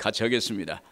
같이 하겠습니다.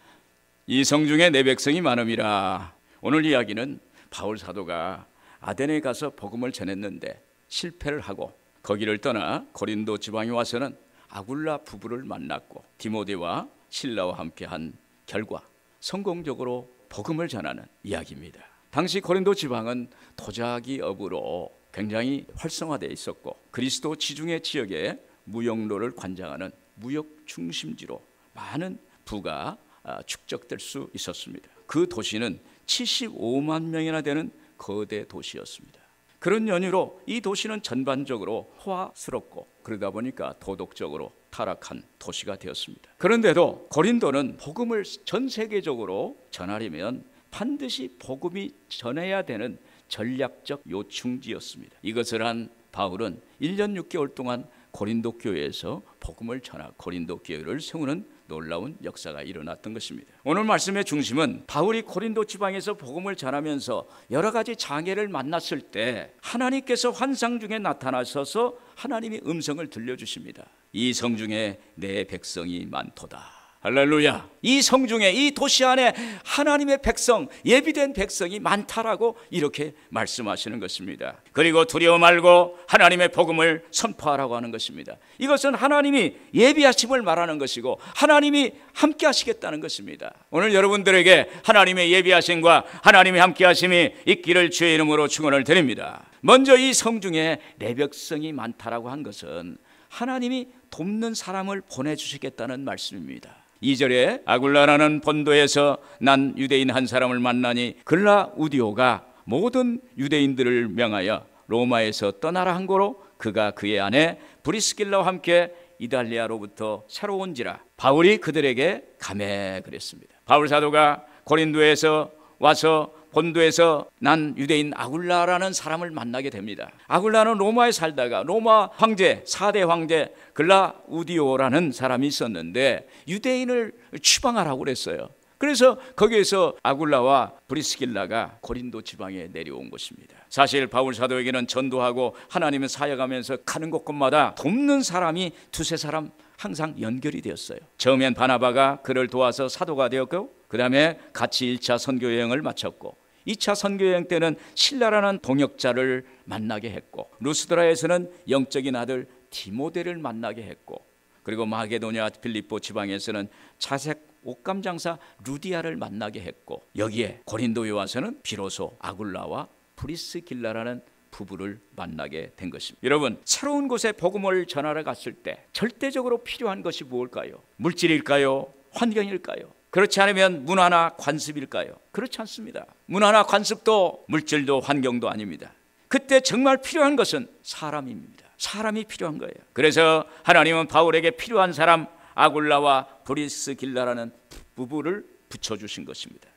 이 성중에 내 백성이 많음이라. 오늘 이야기는 바울 사도가 아데네에 가서 복음을 전했는데 실패를 하고 거기를 떠나 고린도 지방에 와서는 아굴라 부부를 만났고 디모데와 실라와 함께한 결과 성공적으로 복음을 전하는 이야기입니다. 당시 고린도 지방은 도자기업으로 굉장히 활성화되어 있었고 그리스도 지중해 지역에 무역로를 관장하는 무역 중심지로 많은 부가 축적될 수 있었습니다. 그 도시는 75만 명이나 되는 거대 도시였습니다. 그런 연유로 이 도시는 전반적으로 호화스럽고 그러다 보니까 도덕적으로 타락한 도시가 되었습니다. 그런데도 고린도는 복음을 전 세계적으로 전하려면 반드시 복음이 전해야 되는 전략적 요충지였습니다. 이것을 한 바울은 1년 6개월 동안 고린도 교회에서 복음을 전하 고린도 교회를 세우는 놀라운 역사가 일어났던 것입니다. 오늘 말씀의 중심은 바울이 고린도 지방에서 복음을 전하면서 여러 가지 장애를 만났을 때 하나님께서 환상 중에 나타나셔서 하나님의 음성을 들려주십니다. 이 성중에 내 백성이 많도다. 할렐루야. 이 성중에 이 도시 안에 하나님의 백성, 예비된 백성이 많다라고 이렇게 말씀하시는 것입니다. 그리고 두려워 말고 하나님의 복음을 선포하라고 하는 것입니다. 이것은 하나님이 예비하심을 말하는 것이고 하나님이 함께 하시겠다는 것입니다. 오늘 여러분들에게 하나님의 예비하심과 하나님의 함께 하심이 있기를 주의 이름으로 축원을 드립니다. 먼저 이 성중에 내 백성이 많다라고 한 것은 하나님이 돕는 사람을 보내주시겠다는 말씀입니다. 2절에 아굴라라는 본도에서 난 유대인 한 사람을 만나니 글라우디오가 모든 유대인들을 명하여 로마에서 떠나라 한 고로 그가 그의 아내 브리스길라와 함께 이달리아로부터 새로 온지라. 바울이 그들에게 가매 그랬습니다. 바울 사도가 고린도에서 와서 본도에서 난 유대인 아굴라라는 사람을 만나게 됩니다. 아굴라는 로마에 살다가 로마 황제 4대 황제 글라우디오라는 사람이 있었는데 유대인을 추방하라고 그랬어요. 그래서 거기에서 아굴라와 브리스길라가 고린도 지방에 내려온 것입니다. 사실 바울 사도에게는 전도하고 하나님을 사역하면서 가는 곳곳마다 돕는 사람이 두세 사람 항상 연결이 되었어요. 처음엔 바나바가 그를 도와서 사도가 되었고 그 다음에 같이 1차 선교여행을 마쳤고 2차 선교여행 때는 실라라는 동역자를 만나게 했고 루스드라에서는 영적인 아들 디모데를 만나게 했고 그리고 마게도냐 빌립보 지방에서는 자색 옷감 장사 루디아를 만나게 했고 여기에 고린도에 와서는 비로소 아굴라와 브리스길라라는 부부를 만나게 된 것입니다. 여러분, 새로운 곳에 복음을 전하러 갔을 때 절대적으로 필요한 것이 무엇일까요? 물질일까요? 환경일까요? 그렇지 않으면 문화나 관습일까요? 그렇지 않습니다. 문화나 관습도 물질도 환경도 아닙니다. 그때 정말 필요한 것은 사람입니다. 사람이 필요한 거예요. 그래서 하나님은 바울에게 필요한 사람 아굴라와 브리스길라라는 부부를 붙여주신 것입니다.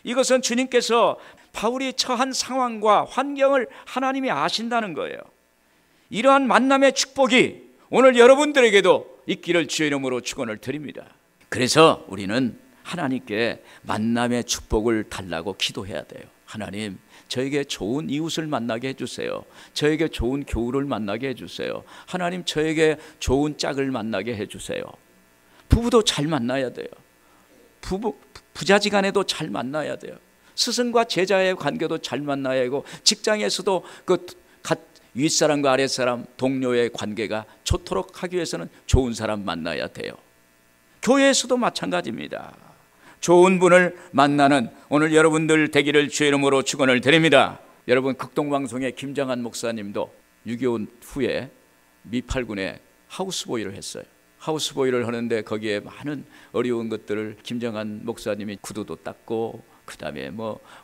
이것은 주님께서 바울이 처한 상황과 환경을 하나님이 아신다는 거예요. 이러한 만남의 축복이 오늘 여러분들에게도 있기를 주의 이름으로 축원을 드립니다. 그래서 우리는 하나님께 만남의 축복을 달라고 기도해야 돼요. 하나님, 저에게 좋은 이웃을 만나게 해주세요. 저에게 좋은 교우를 만나게 해주세요. 하나님, 저에게 좋은 짝을 만나게 해주세요. 부부도 잘 만나야 돼요. 부자지간에도 잘 만나야 돼요. 스승과 제자의 관계도 잘 만나야 하고 직장에서도 윗사람과 아랫사람 동료의 관계가 좋도록 하기 위해서는 좋은 사람 만나야 돼요. 교회에서도 마찬가지입니다. 좋은 분을 만나는 오늘 여러분들 되기를 주의 이름으로 축원을 드립니다. 여러분, 극동방송의 김정한 목사님도 6.25 후에 미8군에 하우스보이를 했어요. 하우스보이를 하는데 거기에 많은 어려운 것들을 김정한 목사님이 구두도 닦고 그 다음에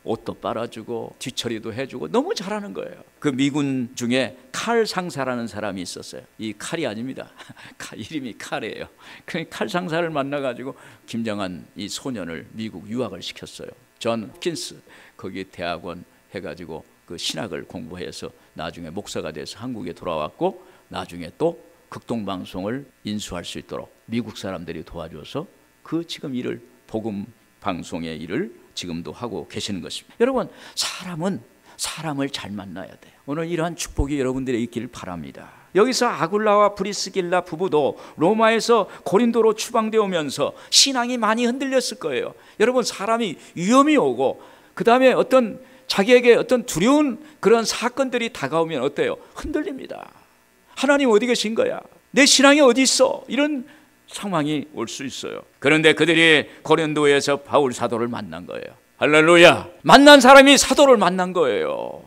옷도 빨아주고 뒤처리도 해주고 너무 잘하는 거예요. 그 미군 중에 칼 상사라는 사람이 있었어요. 이 칼이 아닙니다. 이름이 칼이에요. 그 칼 상사를 만나가지고 김정한 이 소년을 미국 유학을 시켰어요. 존 홉킨스 거기 대학원 해가지고 그 신학을 공부해서 나중에 목사가 돼서 한국에 돌아왔고 나중에 또 극동방송을 인수할 수 있도록 미국 사람들이 도와줘서 그 지금 일을 복음 방송의 일을 지금도 하고 계시는 것입니다. 여러분, 사람은 사람을 잘 만나야 돼요. 오늘 이러한 축복이 여러분들의 있기를 바랍니다. 여기서 아굴라와 브리스길라 부부도 로마에서 고린도로 추방되어 오면서 신앙이 많이 흔들렸을 거예요. 여러분, 사람이 위험이 오고 그 다음에 어떤 자기에게 어떤 두려운 그런 사건들이 다가오면 어때요? 흔들립니다. 하나님 어디 계신 거야? 내 신앙이 어디 있어? 이런 상황이 올 수 있어요. 그런데 그들이 고린도에서 바울 사도를 만난 거예요. 할렐루야. 만난 사람이 사도를 만난 거예요.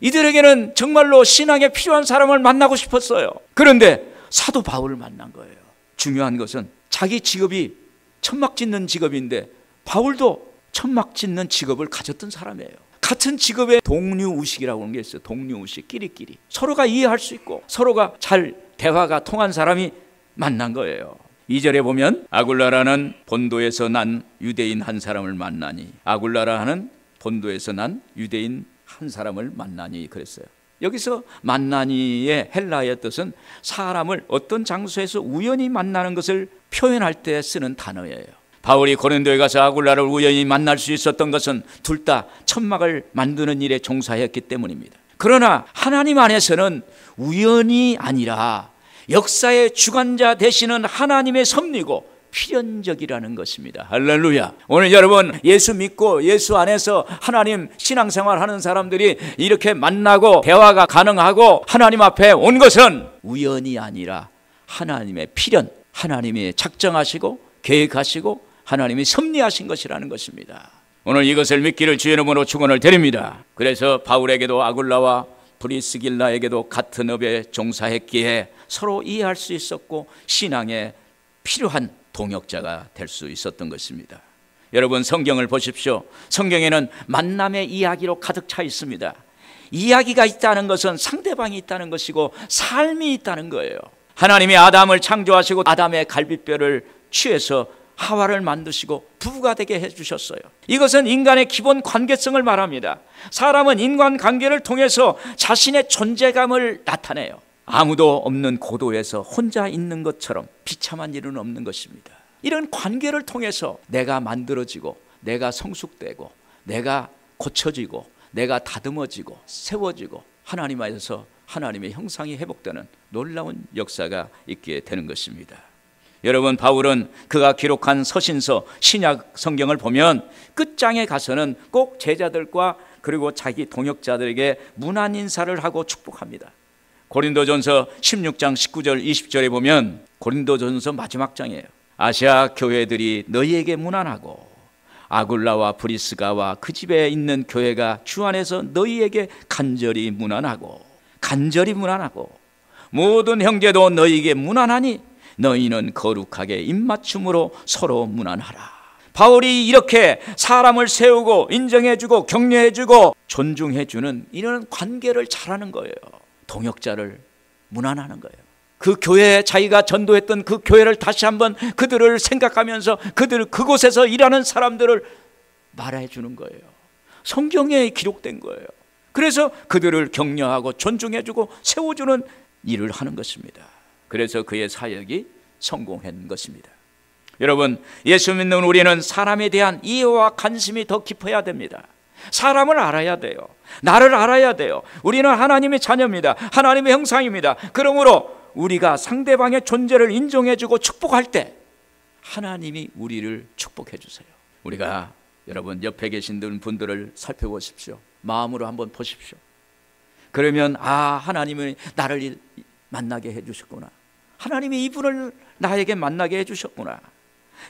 이들에게는 정말로 신앙에 필요한 사람을 만나고 싶었어요. 그런데 사도 바울을 만난 거예요. 중요한 것은 자기 직업이 천막 짓는 직업인데 바울도 천막 짓는 직업을 가졌던 사람이에요. 같은 직업의 동류의식이라고 하는 게 있어요. 동류의식, 끼리끼리 서로가 이해할 수 있고 서로가 잘 대화가 통한 사람이 만난 거예요. 2절에 보면 아굴라라는 본도에서 난 유대인 한 사람을 만나니, 아굴라라는 본도에서 난 유대인 한 사람을 만나니 그랬어요. 여기서 만나니의 헬라어의 뜻은 사람을 어떤 장소에서 우연히 만나는 것을 표현할 때 쓰는 단어예요. 바울이 고린도에 가서 아굴라를 우연히 만날 수 있었던 것은 둘 다 천막을 만드는 일에 종사했기 때문입니다. 그러나 하나님 안에서는 우연이 아니라 역사의 주관자 되시는 하나님의 섭리고 필연적이라는 것입니다. 할렐루야. 오늘 여러분 예수 믿고 예수 안에서 하나님 신앙생활 하는 사람들이 이렇게 만나고 대화가 가능하고 하나님 앞에 온 것은 우연이 아니라 하나님의 필연, 하나님이 작정하시고 계획하시고 하나님이 섭리하신 것이라는 것입니다. 오늘 이것을 믿기를 주의 이름으로 축원을 드립니다. 그래서 바울에게도 아굴라와 브리스길라에게도 같은 업에 종사했기에 서로 이해할 수 있었고 신앙에 필요한 동역자가 될 수 있었던 것입니다. 여러분, 성경을 보십시오. 성경에는 만남의 이야기로 가득 차 있습니다. 이야기가 있다는 것은 상대방이 있다는 것이고 삶이 있다는 거예요. 하나님이 아담을 창조하시고 아담의 갈비뼈를 취해서 하와를 만드시고 부부가 되게 해주셨어요. 이것은 인간의 기본 관계성을 말합니다. 사람은 인간관계를 통해서 자신의 존재감을 나타내요. 아무도 없는 고도에서 혼자 있는 것처럼 비참한 일은 없는 것입니다. 이런 관계를 통해서 내가 만들어지고 내가 성숙되고 내가 고쳐지고 내가 다듬어지고 세워지고 하나님 안에서 하나님의 형상이 회복되는 놀라운 역사가 있게 되는 것입니다. 여러분, 바울은 그가 기록한 서신서 신약 성경을 보면 끝장에 가서는 꼭 제자들과 그리고 자기 동역자들에게 문안 인사를 하고 축복합니다. 고린도전서 16장 19절 20절에 보면 고린도전서 마지막 장이에요. 아시아 교회들이 너희에게 문안하고 아굴라와 브리스가와 그 집에 있는 교회가 주 안에서 너희에게 간절히 문안하고 모든 형제도 너희에게 문안하니 너희는 거룩하게 입맞춤으로 서로 문안하라. 바울이 이렇게 사람을 세우고 인정해주고 격려해주고 존중해주는 이런 관계를 잘하는 거예요. 동역자를 문안하는 거예요. 그 교회에 자기가 전도했던 그 교회를 다시 한번 그들을 생각하면서 그들 그곳에서 일하는 사람들을 말해주는 거예요. 성경에 기록된 거예요. 그래서 그들을 격려하고 존중해주고 세워주는 일을 하는 것입니다. 그래서 그의 사역이 성공한 것입니다. 여러분, 예수 믿는 우리는 사람에 대한 이해와 관심이 더 깊어야 됩니다. 사람을 알아야 돼요. 나를 알아야 돼요. 우리는 하나님의 자녀입니다. 하나님의 형상입니다. 그러므로 우리가 상대방의 존재를 인정해주고 축복할 때 하나님이 우리를 축복해 주세요. 우리가 여러분 옆에 계신 분들을 살펴보십시오. 마음으로 한번 보십시오. 그러면 하나님이 나를 만나게 해주셨구나. 하나님이 이분을 나에게 만나게 해주셨구나.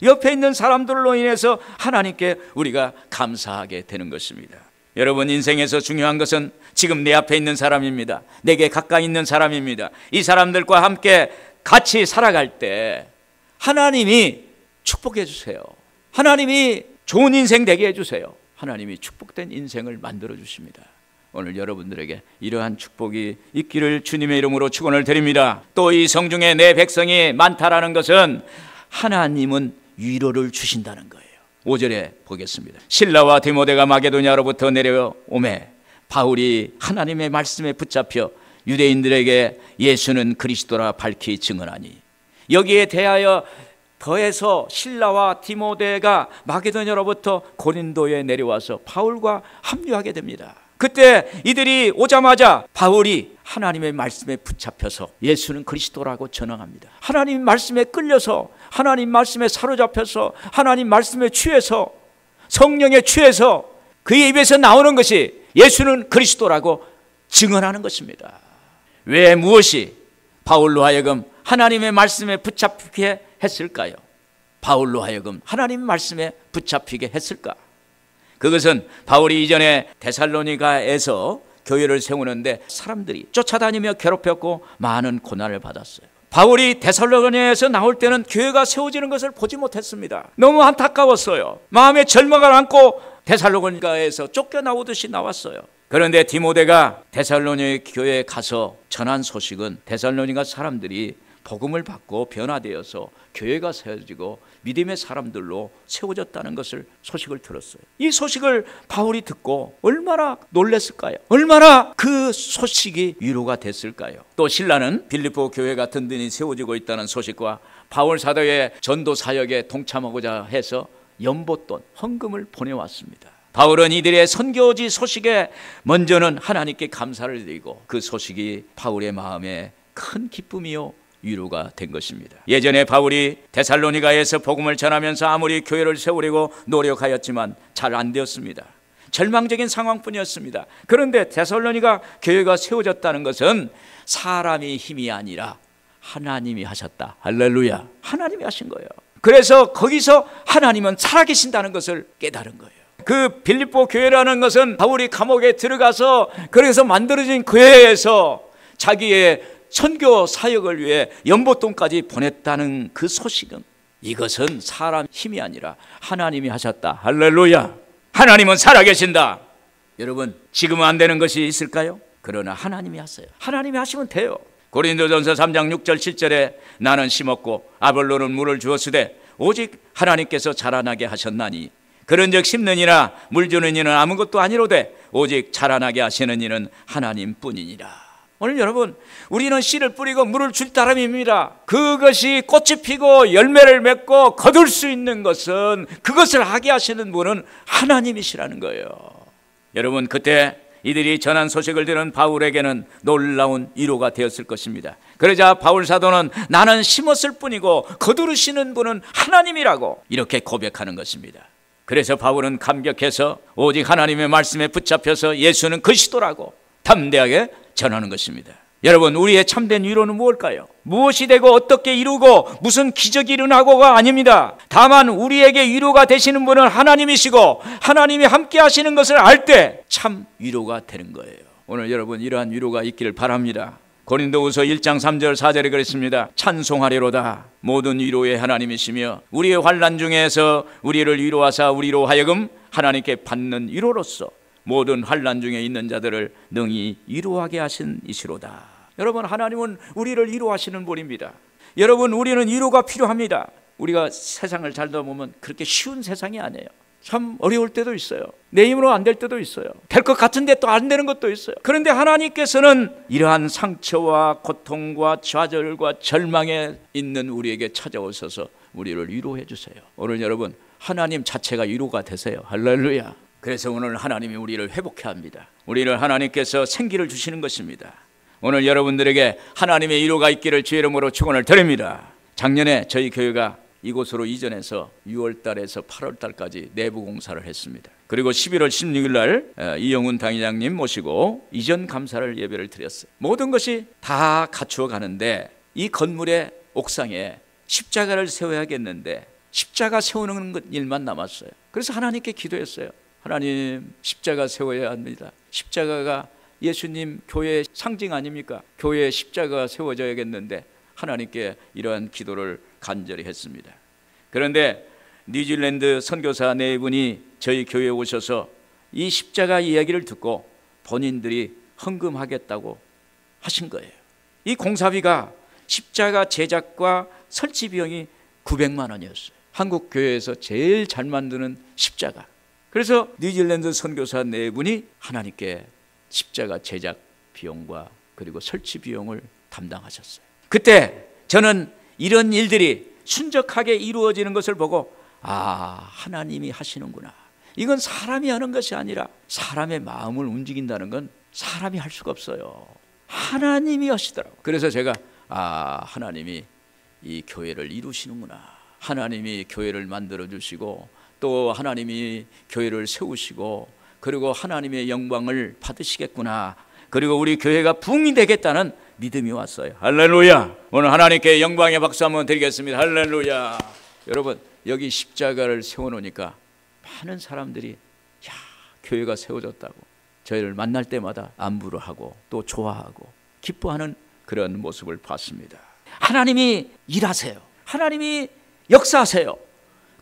옆에 있는 사람들로 인해서 하나님께 우리가 감사하게 되는 것입니다. 여러분, 인생에서 중요한 것은 지금 내 앞에 있는 사람입니다. 내게 가까이 있는 사람입니다. 이 사람들과 함께 같이 살아갈 때 하나님이 축복해 주세요. 하나님이 좋은 인생 되게 해주세요. 하나님이 축복된 인생을 만들어 주십니다. 오늘 여러분들에게 이러한 축복이 있기를 주님의 이름으로 축원을 드립니다. 또 이 성중에 내 백성이 많다라는 것은 하나님은 위로를 주신다는 거예요. 5절에 보겠습니다. 실라와 디모데가 마게도냐로부터 내려오매 바울이 하나님의 말씀에 붙잡혀 유대인들에게 예수는 그리스도라 밝히 증언하니, 여기에 대하여 더해서 실라와 디모데가 마게도냐로부터 고린도에 내려와서 바울과 합류하게 됩니다. 그때 이들이 오자마자 바울이 하나님의 말씀에 붙잡혀서 예수는 그리스도라고 전언합니다. 하나님 말씀에 끌려서, 하나님 말씀에 사로잡혀서, 하나님 말씀에 취해서, 성령에 취해서 그의 입에서 나오는 것이 예수는 그리스도라고 증언하는 것입니다. 왜, 무엇이 바울로 하여금 하나님의 말씀에 붙잡히게 했을까요? 바울로 하여금 하나님 말씀에 붙잡히게 했을까? 그것은 바울이 이전에 데살로니가에서 교회를 세우는데 사람들이 쫓아다니며 괴롭혔고 많은 고난을 받았어요. 바울이 데살로니가에서 나올 때는 교회가 세워지는 것을 보지 못했습니다. 너무 안타까웠어요. 마음에 절망을 안고 데살로니가에서 쫓겨나오듯이 나왔어요. 그런데 디모데가 데살로니가 교회에 가서 전한 소식은 데살로니가 사람들이 복음을 받고 변화되어서 교회가 세워지고 믿음의 사람들로 세워졌다는 것을 소식을 들었어요. 이 소식을 바울이 듣고 얼마나 놀랐을까요? 얼마나 그 소식이 위로가 됐을까요? 또 신라는 빌립보 교회가 든든히 세워지고 있다는 소식과 바울 사도의 전도 사역에 동참하고자 해서 연보돈, 헌금을 보내왔습니다. 바울은 이들의 선교지 소식에 먼저는 하나님께 감사를 드리고 그 소식이 바울의 마음에 큰 기쁨이요 위로가 된 것입니다. 예전에 바울이 데살로니가에서 복음을 전하면서 아무리 교회를 세우려고 노력하였지만 잘 안 되었습니다. 절망적인 상황뿐이었습니다. 그런데 데살로니가 교회가 세워졌다는 것은 사람의 힘이 아니라 하나님이 하셨다. 할렐루야. 하나님이 하신 거예요. 그래서 거기서 하나님은 살아계신다는 것을 깨달은 거예요. 그 빌립보 교회라는 것은 바울이 감옥에 들어가서 그래서 만들어진 교회에서 자기의 선교 사역을 위해 연보돈까지 보냈다는 그 소식은, 이것은 사람 힘이 아니라 하나님이 하셨다. 할렐루야. 하나님은 살아계신다. 여러분, 지금은 안 되는 것이 있을까요? 그러나 하나님이 하세요. 하나님이 하시면 돼요. 고린도전서 3장 6절 7절에 나는 심었고 아볼로는 물을 주었으되 오직 하나님께서 자라나게 하셨나니 그런즉 심는 이나 물 주는 이는 아무것도 아니로되 오직 자라나게 하시는 이는 하나님뿐이니라. 오늘 여러분, 우리는 씨를 뿌리고 물을 줄 따름입니다. 그것이 꽃이 피고 열매를 맺고 거둘 수 있는 것은, 그것을 하게 하시는 분은 하나님이시라는 거예요. 여러분, 그때 이들이 전한 소식을 들은 바울에게는 놀라운 위로가 되었을 것입니다. 그러자 바울 사도는 나는 심었을 뿐이고 거두르시는 분은 하나님이라고 이렇게 고백하는 것입니다. 그래서 바울은 감격해서 오직 하나님의 말씀에 붙잡혀서 예수는 그리스도라고 담대하게 전하는 것입니다. 여러분, 우리의 참된 위로는 무엇일까요? 무엇이 되고 어떻게 이루고 무슨 기적이 일어나고가 아닙니다. 다만 우리에게 위로가 되시는 분은 하나님이시고 하나님이 함께 하시는 것을 알 때 참 위로가 되는 거예요. 오늘 여러분, 이러한 위로가 있기를 바랍니다. 고린도후서 1장 3절 4절에 그랬습니다. 찬송하리로다. 모든 위로의 하나님이시며 우리의 환난 중에서 우리를 위로하사 우리로 하여금 하나님께 받는 위로로서 모든 환난 중에 있는 자들을 능히 위로하게 하신 이시로다. 여러분, 하나님은 우리를 위로하시는 분입니다. 여러분, 우리는 위로가 필요합니다. 우리가 세상을 살다 보면 그렇게 쉬운 세상이 아니에요. 참 어려울 때도 있어요. 내 힘으로 안 될 때도 있어요. 될 것 같은데 또 안 되는 것도 있어요. 그런데 하나님께서는 이러한 상처와 고통과 좌절과 절망에 있는 우리에게 찾아오셔서 우리를 위로해 주세요. 오늘 여러분, 하나님 자체가 위로가 되세요. 할렐루야. 그래서 오늘 하나님이 우리를 회복해 합니다. 우리를 하나님께서 생기를 주시는 것입니다. 오늘 여러분들에게 하나님의 위로가 있기를 주의 이름으로 축원을 드립니다. 작년에 저희 교회가 이곳으로 이전해서 6월 달에서 8월 달까지 내부 공사를 했습니다. 그리고 11월 16일 날 이영훈 당회장님 모시고 이전 감사를 예배를 드렸어요. 모든 것이 다 갖추어 가는데 이 건물의 옥상에 십자가를 세워야겠는데 십자가 세우는 일만 남았어요. 그래서 하나님께 기도했어요. 하나님, 십자가 세워야 합니다. 십자가가 예수님 교회의 상징 아닙니까? 교회에 십자가가 세워져야겠는데 하나님께 이러한 기도를 간절히 했습니다. 그런데 뉴질랜드 선교사 네 분이 저희 교회에 오셔서 이 십자가 이야기를 듣고 본인들이 헌금하겠다고 하신 거예요. 이 공사비가 십자가 제작과 설치 비용이 900만 원이었어요. 한국 교회에서 제일 잘 만드는 십자가. 그래서 뉴질랜드 선교사 네 분이 하나님께 십자가 제작 비용과 그리고 설치 비용을 담당하셨어요. 그때 저는 이런 일들이 순적하게 이루어지는 것을 보고 하나님이 하시는구나. 이건 사람이 하는 것이 아니라 사람의 마음을 움직인다는 건 사람이 할 수가 없어요. 하나님이 하시더라고요. 그래서 제가 하나님이 이 교회를 이루시는구나. 하나님이 교회를 만들어 주시고 또 하나님이 교회를 세우시고 그리고 하나님의 영광을 받으시겠구나. 그리고 우리 교회가 부흥이 되겠다는 믿음이 왔어요. 할렐루야. 오늘 하나님께 영광의 박수 한번 드리겠습니다. 할렐루야. 여러분, 여기 십자가를 세워놓으니까 많은 사람들이 교회가 세워졌다고 저희를 만날 때마다 안부를 하고 또 좋아하고 기뻐하는 그런 모습을 봤습니다. 하나님이 일하세요. 하나님이 역사하세요.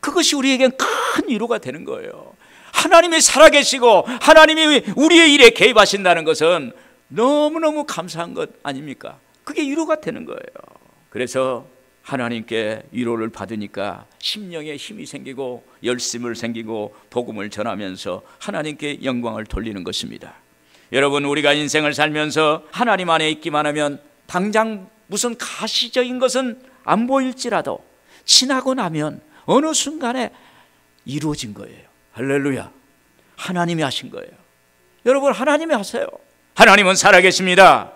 그것이 우리에겐 큰 위로가 되는 거예요. 하나님이 살아계시고 하나님이 우리의 일에 개입하신다는 것은 너무너무 감사한 것 아닙니까? 그게 위로가 되는 거예요. 그래서 하나님께 위로를 받으니까 심령에 힘이 생기고 열심을 생기고 복음을 전하면서 하나님께 영광을 돌리는 것입니다. 여러분, 우리가 인생을 살면서 하나님 안에 있기만 하면 당장 무슨 가시적인 것은 안 보일지라도 지나고 나면 어느 순간에 이루어진 거예요. 할렐루야. 하나님이 하신 거예요. 여러분, 하나님이 하세요. 하나님은 살아계십니다.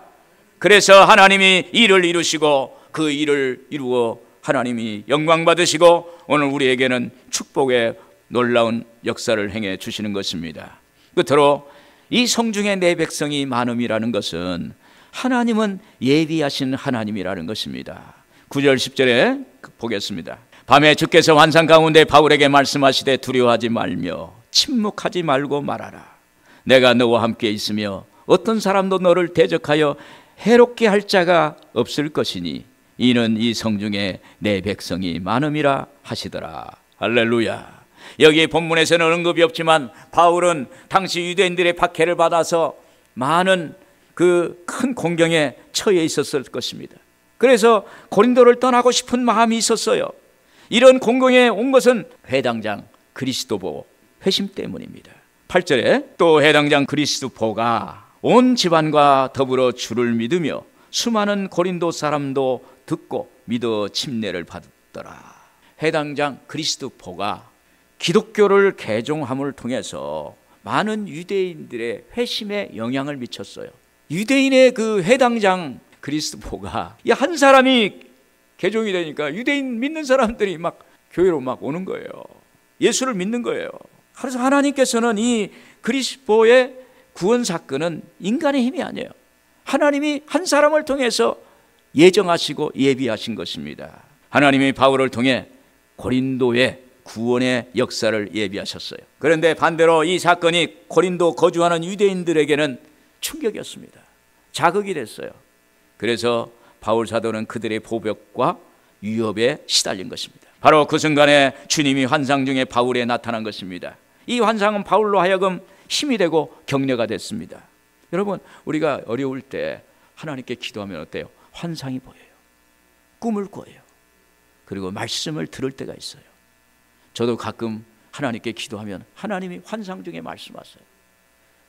그래서 하나님이 일을 이루시고 그 일을 이루어 하나님이 영광 받으시고 오늘 우리에게는 축복의 놀라운 역사를 행해 주시는 것입니다. 끝으로 이 성중에 내 백성이 많음이라는 것은 하나님은 예비하신 하나님이라는 것입니다. 9절 10절에 보겠습니다. 밤에 주께서 환상 가운데 바울에게 말씀하시되 두려워하지 말며 침묵하지 말고 말하라. 내가 너와 함께 있으며 어떤 사람도 너를 대적하여 해롭게 할 자가 없을 것이니 이는 이 성중에 내 백성이 많음이라 하시더라. 할렐루야. 여기 본문에서는 언급이 없지만 바울은 당시 유대인들의 박해를 받아서 많은 그 큰 공경에 처해 있었을 것입니다. 그래서 고린도를 떠나고 싶은 마음이 있었어요. 이런 공경에 온 것은 회당장 그리스도보 회심 때문입니다. 8절에 또 회당장 그리스도보가 온 집안과 더불어 주를 믿으며 수많은 고린도 사람도 듣고 믿어 침례를 받았더라. 회당장 그리스도보가 기독교를 개종함을 통해서 많은 유대인들의 회심에 영향을 미쳤어요. 유대인의 그 회당장 그리스도보가 한 사람이 개종이 되니까 유대인 믿는 사람들이 막 교회로 막 오는 거예요. 예수를 믿는 거예요. 그래서 하나님께서는 이 그리스도의 구원 사건은 인간의 힘이 아니에요. 하나님이 한 사람을 통해서 예정하시고 예비하신 것입니다. 하나님이 바울을 통해 고린도의 구원의 역사를 예비하셨어요. 그런데 반대로 이 사건이 고린도 거주하는 유대인들에게는 충격이었습니다. 자극이 됐어요. 그래서 바울 사도는 그들의 보복과 위협에 시달린 것입니다. 바로 그 순간에 주님이 환상 중에 바울에 나타난 것입니다. 이 환상은 바울로 하여금 힘이 되고 격려가 됐습니다. 여러분, 우리가 어려울 때 하나님께 기도하면 어때요? 환상이 보여요. 꿈을 꿔요. 그리고 말씀을 들을 때가 있어요. 저도 가끔 하나님께 기도하면 하나님이 환상 중에 말씀하세요.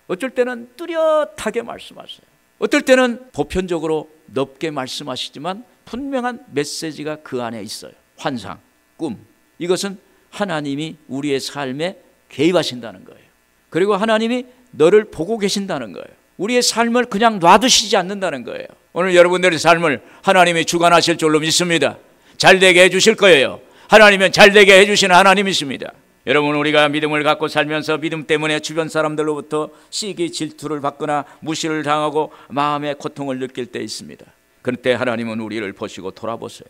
어쩔 때는 뚜렷하게 말씀하세요. 어떨 때는 보편적으로 넓게 말씀하시지만 분명한 메시지가 그 안에 있어요. 환상, 꿈, 이것은 하나님이 우리의 삶에 개입하신다는 거예요. 그리고 하나님이 너를 보고 계신다는 거예요. 우리의 삶을 그냥 놔두시지 않는다는 거예요. 오늘 여러분들의 삶을 하나님이 주관하실 줄로 믿습니다. 잘되게 해주실 거예요. 하나님은 잘되게 해주시는 하나님이십니다. 여러분, 우리가 믿음을 갖고 살면서 믿음 때문에 주변 사람들로부터 시기, 질투를 받거나 무시를 당하고 마음의 고통을 느낄 때 있습니다. 그때 하나님은 우리를 보시고 돌아보세요.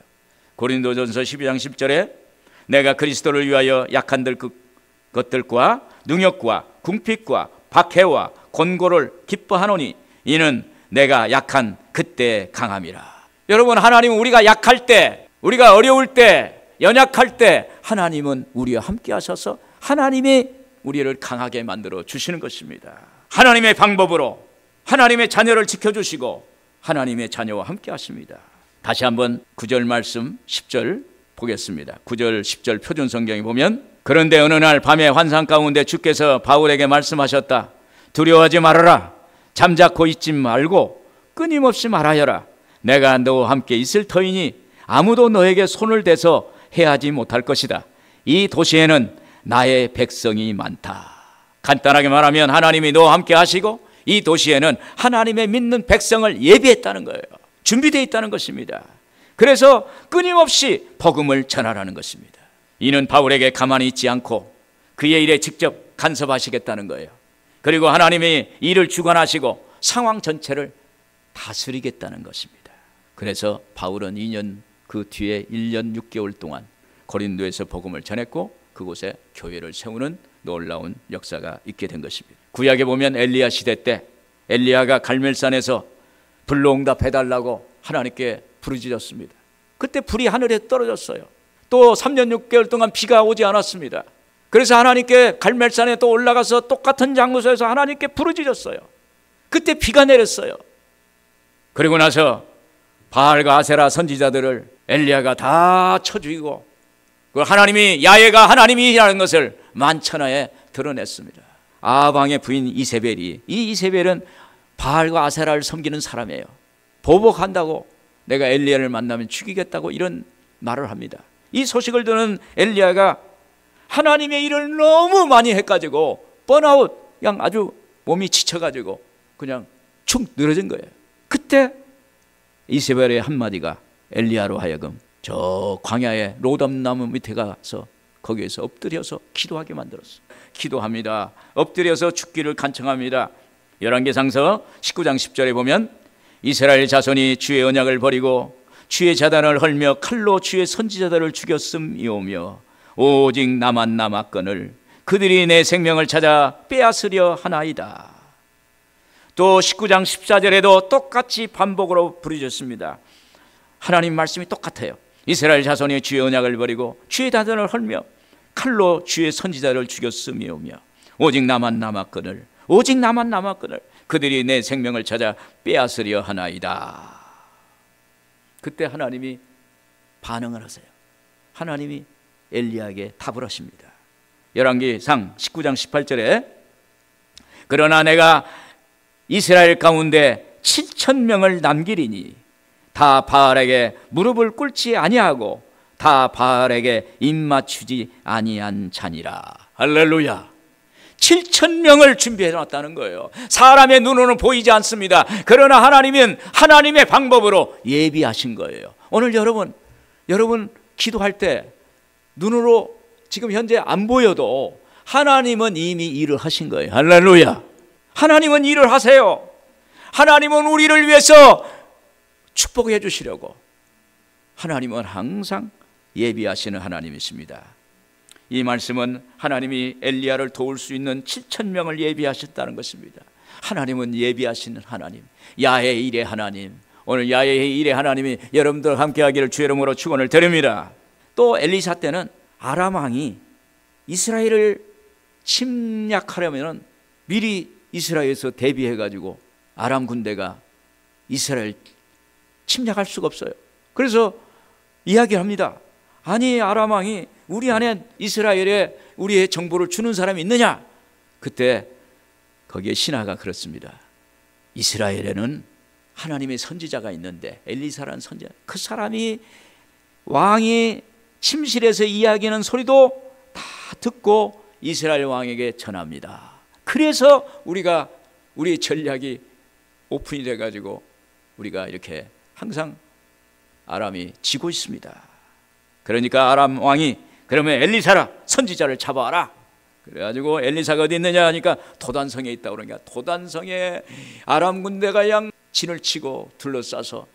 고린도전서 12장 10절에 내가 그리스도를 위하여 약한 것들과 능욕과 궁핍과 박해와 곤고를 기뻐하노니 이는 내가 약한 그때 강함이라. 여러분, 하나님은 우리가 약할 때, 우리가 어려울 때, 연약할 때 하나님은 우리와 함께 하셔서 하나님이 우리를 강하게 만들어 주시는 것입니다. 하나님의 방법으로 하나님의 자녀를 지켜주시고 하나님의 자녀와 함께 하십니다. 다시 한번 9절 말씀 10절 보겠습니다. 9절 10절 표준 성경에 보면 그런데 어느 날 밤에 환상 가운데 주께서 바울에게 말씀하셨다. 두려워하지 말아라. 잠자코 있지 말고 끊임없이 말하여라. 내가 너와 함께 있을 터이니 아무도 너에게 손을 대서 해하지 못할 것이다. 이 도시에는 나의 백성이 많다. 간단하게 말하면 하나님이 너와 함께 하시고 이 도시에는 하나님의 믿는 백성을 예비했다는 거예요. 준비되어 있다는 것입니다. 그래서 끊임없이 복음을 전하라는 것입니다. 이는 바울에게 가만히 있지 않고 그의 일에 직접 간섭하시겠다는 거예요. 그리고 하나님이 일을 주관하시고 상황 전체를 다스리겠다는 것입니다. 그래서 바울은 2년 그 뒤에 1년 6개월 동안 고린도에서 복음을 전했고 그곳에 교회를 세우는 놀라운 역사가 있게 된 것입니다. 구약에 보면 엘리야 시대 때 엘리야가 갈멜산에서 불로응답해달라고 하나님께 부르짖었습니다. 그때 불이 하늘에 떨어졌어요. 또 3년 6개월 동안 비가 오지 않았습니다. 그래서 하나님께 갈멜산에 또 올라가서 똑같은 장소에서 하나님께 부르짖었어요. 그때 비가 내렸어요. 그리고 나서 바알과 아세라 선지자들을 엘리야가 다 쳐 죽이고 하나님이 야훼가 하나님이라는 것을 만천하에 드러냈습니다. 아방의 부인 이세벨이, 이 이세벨은 바알과 아세라를 섬기는 사람이에요. 보복한다고 내가 엘리야를 만나면 죽이겠다고 이런 말을 합니다. 이 소식을 듣는 엘리야가 하나님의 일을 너무 많이 해가지고 번아웃, 그냥 아주 몸이 지쳐가지고 그냥 축 늘어진 거예요. 그때 이세벨의 한마디가 엘리야로 하여금 저 광야의 로담나무 밑에 가서 거기에서 엎드려서 기도하게 만들었어요. 기도합니다. 엎드려서 죽기를 간청합니다. 열왕기상서 19장 10절에 보면 이스라엘 자손이 주의 언약을 버리고 주의 제단을 헐며 칼로 주의 선지자들을 죽였음이오며 오직 나만 남았거늘 그들이 내 생명을 찾아 빼앗으려 하나이다. 또 19장 14절에도 똑같이 반복으로 부르짖었습니다. 하나님 말씀이 똑같아요. 이스라엘 자손이 주의 언약을 버리고 주의 제단을 헐며 칼로 주의 선지자를 죽였음이오며 오직 나만 남았거늘 오직 나만 남았거늘 그들이 내 생명을 찾아 빼앗으려 하나이다. 그때 하나님이 반응을 하세요. 하나님이 엘리야에게 답을 하십니다. 열왕기상 19장 18절에 그러나 내가 이스라엘 가운데 7,000명을 남기리니 다 바알에게 무릎을 꿇지 아니하고 다 바알에게 입맞추지 아니한 자니라. 할렐루야. 7,000명을 준비해 놨다는 거예요. 사람의 눈으로는 보이지 않습니다. 그러나 하나님은 하나님의 방법으로 예비하신 거예요. 오늘 여러분 기도할 때 눈으로 지금 현재 안 보여도 하나님은 이미 일을 하신 거예요. 할렐루야. 하나님은 일을 하세요. 하나님은 우리를 위해서 축복해 주시려고 하나님은 항상 예비하시는 하나님이십니다. 이 말씀은 하나님이 엘리야를 도울 수 있는 7,000명을 예비하셨다는 것입니다. 하나님은 예비하시는 하나님, 야훼의 일의 하나님. 오늘 야훼의 일의 하나님이 여러분들 함께 하기를 주의 이름으로 축원을 드립니다. 또 엘리사 때는 아람 왕이 이스라엘을 침략하려면 미리 이스라엘에서 대비해 가지고 아람 군대가 이스라엘 침략할 수가 없어요. 그래서 이야기합니다. 아니 아람 왕이 우리 안에 이스라엘에 우리의 정보를 주는 사람이 있느냐? 그때 거기에 신하가 그렇습니다. 이스라엘에는 하나님의 선지자가 있는데 엘리사라는 선지자, 그 사람이 왕이 침실에서 이야기하는 소리도 다 듣고 이스라엘 왕에게 전합니다. 그래서 우리의 전략이 오픈이 돼가지고 우리가 이렇게 항상 아람이 지고 있습니다. 그러니까 아람 왕이 그러면 엘리사라 선지자를 잡아와라. 그래가지고 엘리사가 어디 있느냐 하니까 도단성에 있다. 그러니까 도단성에 아람 군대가 양 진을 치고 둘러싸서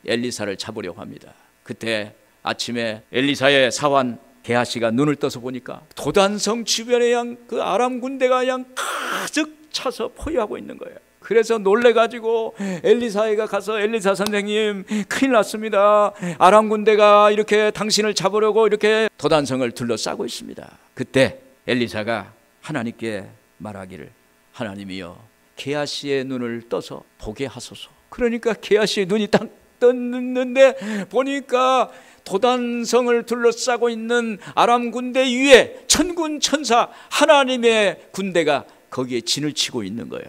엘리사를 잡으려고 합니다. 그때 아침에 엘리사의 사환 게하시가 눈을 떠서 보니까 도단성 주변에 양 그 아람 군대가 양 가득 차서 포위하고 있는 거예요. 그래서 놀래가지고 엘리사가 가서 엘리사 선생님 큰일 났습니다. 아람 군대가 이렇게 당신을 잡으려고 이렇게 도단성을 둘러싸고 있습니다. 그때 엘리사가 하나님께 말하기를 하나님이여 게하시의 눈을 떠서 보게 하소서. 그러니까 게하시의 눈이 딱 떴는데 보니까 도단성을 둘러싸고 있는 아람 군대 위에 천군 천사 하나님의 군대가 거기에 진을 치고 있는 거예요.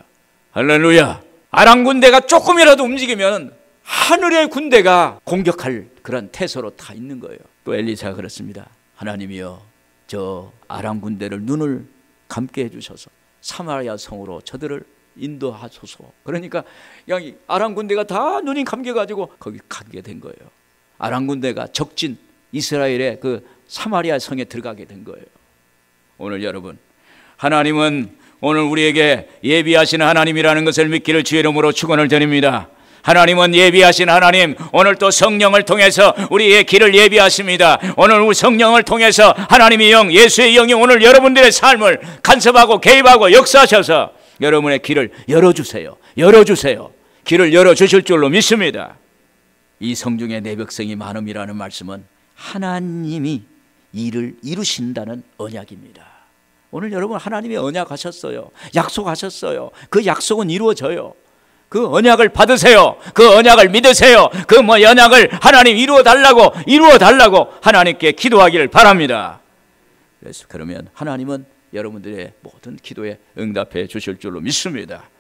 할렐루야. 아람 군대가 조금이라도 움직이면 하늘의 군대가 공격할 그런 태세로 다 있는 거예요. 또 엘리사가 그렇습니다. 하나님이여 저 아람 군대를 눈을 감게 해주셔서 사마리아 성으로 저들을 인도하소서. 그러니까 그냥 아람 군대가 다 눈이 감겨가지고 거기 가게 된 거예요. 아람 군대가 적진 이스라엘의 그 사마리아 성에 들어가게 된 거예요. 오늘 여러분, 하나님은 오늘 우리에게 예비하시는 하나님이라는 것을 믿기를 주의 이름으로 축원을 드립니다. 하나님은 예비하신 하나님, 오늘 또 성령을 통해서 우리의 길을 예비하십니다. 오늘 성령을 통해서 하나님의 영, 예수의 영이 오늘 여러분들의 삶을 간섭하고 개입하고 역사하셔서 여러분의 길을 열어주세요. 열어주세요. 길을 열어주실 줄로 믿습니다. 이 성중에 내 백성이 많음이라는 말씀은 하나님이 일을 이루신다는 언약입니다. 오늘 여러분, 하나님이 언약하셨어요. 약속하셨어요. 그 약속은 이루어져요. 그 언약을 받으세요. 그 언약을 믿으세요. 그 언약을 하나님 이루어 달라고 하나님께 기도하기를 바랍니다. 그래서 그러면 하나님은 여러분들의 모든 기도에 응답해 주실 줄로 믿습니다.